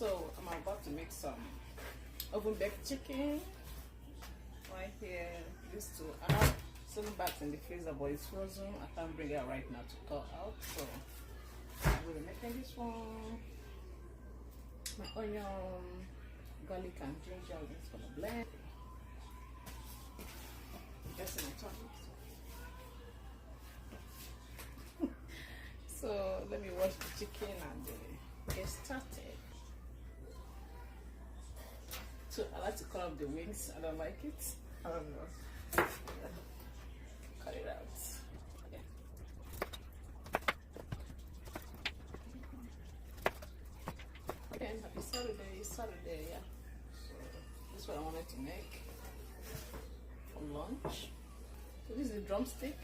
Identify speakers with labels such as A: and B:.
A: So I'm about to make some oven baked chicken. Right here, these two. I have 7 bags in the freezer, but it's frozen. I can't bring it out right now to thaw out. So I'm going to be making this one. My onion, garlic, and ginger. I'm just gonna blend. Just in my tongue. So let me wash the chicken and get started. So I like to cut off the wings. I don't like it. I don't know. Cut it out. Yeah. Again, happy Saturday, yeah. So this is what I wanted to make for lunch. So this is a drumstick.